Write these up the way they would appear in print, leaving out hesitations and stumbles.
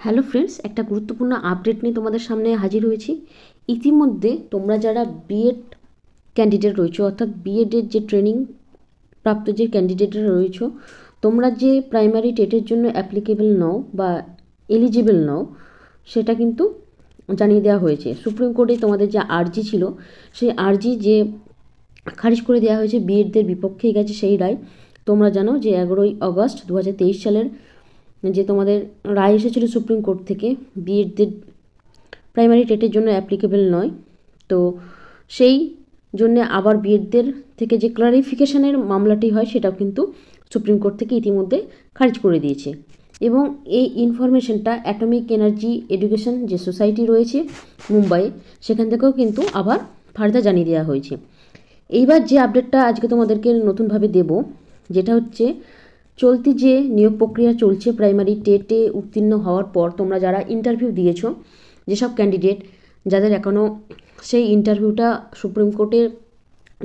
Hello friends, একটা গুরুত্বপূর্ণ update নিয়ে তোমাদের সামনে হাজির হয়েছি। ইতিমধ্যে তোমরা যারা বিএড ক্যান্ডিডেট রয়েছো, অর্থাৎ বিএডের যে ট্রেনিং প্রাপ্ত যে ক্যান্ডিডেটরা রয়েছো, তোমরা যে প্রাইমারি টেটের জন্য অ্যাপ্লিকেবল নও বা এলিজিবল নও, সেটা কিন্তু জানিয়ে দেওয়া হয়েছে। সুপ্রিম কোর্টে তোমাদের যে আর্জি ছিল, সেই আর্জি যে খারিজ করে দেওয়া হয়েছে, বিএডদের বিপক্ষেই গেছে সেই রায়। তোমরা জানো যে 11ই আগস্ট 2023 সালের যে তোমাদের রায় এসেছিল সুপ্রিম কোর্ট থেকে, বিএডদের প্রাইমারি টেটের জন্য অ্যাপ্লিকেবল নয়। তো সেই জন্য আবার বিএডদের থেকে যে ক্লারিফিকেশনের মামলাটি হয়, সেটাও কিন্তু সুপ্রিম কোর্ট থেকে ইতিমধ্যে খারিজ করে দিয়েছে। এবং এই ইনফরমেশনটা অ্যাটমিক এনার্জি এডুকেশন যে সোসাইটি রয়েছে মুম্বাইয়ে, সেখান থেকেও কিন্তু আবার ফার্দার জানিয়ে দেওয়া হয়েছে। এইবার যে আপডেটটা আজকে তোমাদেরকে নতুনভাবে দেব, যেটা হচ্ছে চলতি যে নিয়োগ প্রক্রিয়া চলছে প্রাইমারি টেটে উত্তীর্ণ হওয়ার পর তোমরা যারা ইন্টারভিউ দিয়েছো, যেসব ক্যান্ডিডেট যাদের এখনও সেই ইন্টারভিউটা সুপ্রিম কোর্টের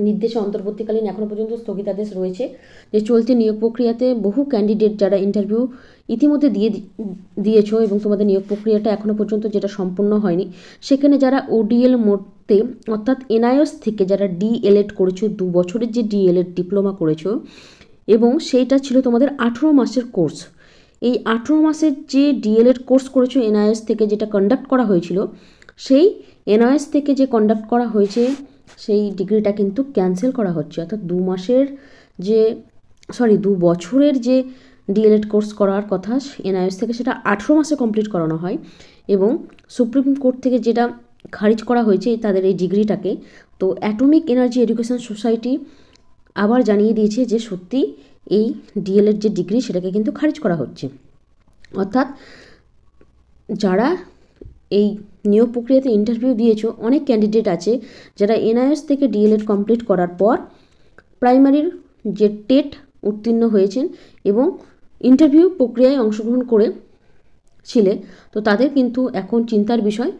নির্দেশে অন্তর্বর্তীকালীন এখনও পর্যন্ত স্থগিতাদেশ রয়েছে, যে চলতি নিয়োগ প্রক্রিয়াতে বহু ক্যান্ডিডেট যারা ইন্টারভিউ ইতিমধ্যে দিয়েছো এবং তোমাদের নিয়োগ প্রক্রিয়াটা এখনও পর্যন্ত যেটা সম্পূর্ণ হয়নি, সেখানে যারা ওডিএল মোডে অর্থাৎ এনআইএস থেকে যারা ডিএলএড করেছো, 2 বছরের যে ডিএলএড ডিপ্লোমা করেছো, এবং সেইটা ছিল তোমাদের 18 মাসের কোর্স। এই 18 মাসের যে ডিএলএড কোর্স করেছো এনআইএস থেকে, যেটা কন্ডাক্ট করা হয়েছিল, সেই এনআইএস থেকে যে কন্ডাক্ট করা হয়েছে সেই ডিগ্রিটা কিন্তু ক্যান্সেল করা হচ্ছে। অর্থাৎ 2 বছরের যে ডিএলএড কোর্স করার কথা এনআইএস থেকে, সেটা 18 মাসে কমপ্লিট করানো হয়। এবং সুপ্রিম কোর্ট থেকে যেটা খারিজ করা হয়েছে তাদের এই ডিগ্রিটাকে, তো অ্যাটমিক এনার্জি এডুকেশন সোসাইটি আবার জানিয়ে দিয়েছে যে সত্যি এই ডিএলএড যে ডিগ্রি, সেটাকে কিন্তু খারিজ করা হচ্ছে। অর্থাৎ যারা এই নিয়োগ প্রক্রিয়াতে ইন্টারভিউ দিয়েছো, অনেক ক্যান্ডিডেট আছে যারা এনআইএস থেকে ডিএলএড কমপ্লিট করার পর প্রাইমারির যে টেট উত্তীর্ণ হয়েছেন এবং ইন্টারভিউ প্রক্রিয়ায় অংশগ্রহণ করেছিলে, তো তাদের কিন্তু এখন চিন্তার বিষয়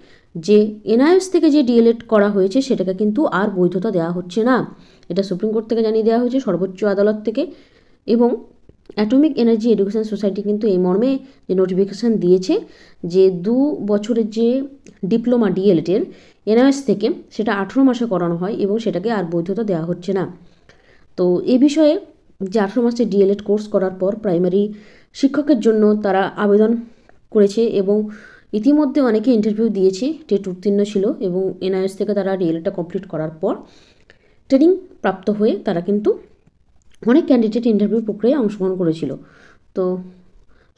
যে এনআইএস থেকে যে ডিএলএড করা হয়েছে সেটাকে কিন্তু আর বৈধতা দেওয়া হচ্ছে না। এটা সুপ্রিম কোর্ট থেকে জানিয়ে দেওয়া হয়েছে, সর্বোচ্চ আদালত থেকে। এবং অ্যাটমিক এনার্জি এডুকেশন সোসাইটি কিন্তু এই মর্মে যে নোটিফিকেশান দিয়েছে যে 2 বছরের যে ডিপ্লোমা ডিএলএডের এনআইএস থেকে সেটা 18 মাসে করানো হয় এবং সেটাকে আর বৈধতা দেওয়া হচ্ছে না। তো এই বিষয়ে যে 18 মাসে ডিএলএড কোর্স করার পর প্রাইমারি শিক্ষকের জন্য তারা আবেদন করেছে এবং ইতিমধ্যে অনেকে ইন্টারভিউ দিয়েছে, টেট উত্তীর্ণ ছিল এবং এনআইএস থেকে তারা ডিএলএডটা কমপ্লিট করার পর ট্রেনিং প্রাপ্ত হয়ে তারা কিন্তু অনেক ক্যান্ডিডেট ইন্টারভিউ প্রক্রিয়ায় অংশগ্রহণ করেছিল। তো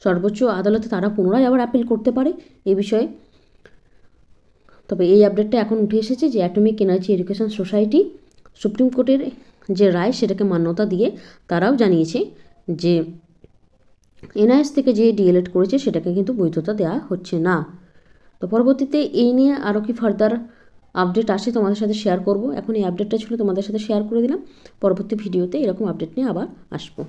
সর্বোচ্চ আদালতে তারা পুনরায় আবার আপিল করতে পারে এই বিষয়ে। তবে এই আপডেটটা এখন উঠে এসেছে যে atomic energy education society supreme কোর্টের যে রায় সেটাকে মান্যতা দিয়ে তারাও জানিয়েছে যে এনআইএস থেকে যে ডিএলএড করেছে সেটাকে কিন্তু বৈধতা দেওয়া হচ্ছে না। তো পরবর্তীতে এই নিয়ে আরও কি ফার্দার আপডেট আসে তোমাদের সাথে শেয়ার করব। এখন এই আপডেটটা ছিল তোমাদের সাথে শেয়ার করে দিলাম, পরবর্তী ভিডিওতে এরকম আপডেট নিয়ে আবার আসবো।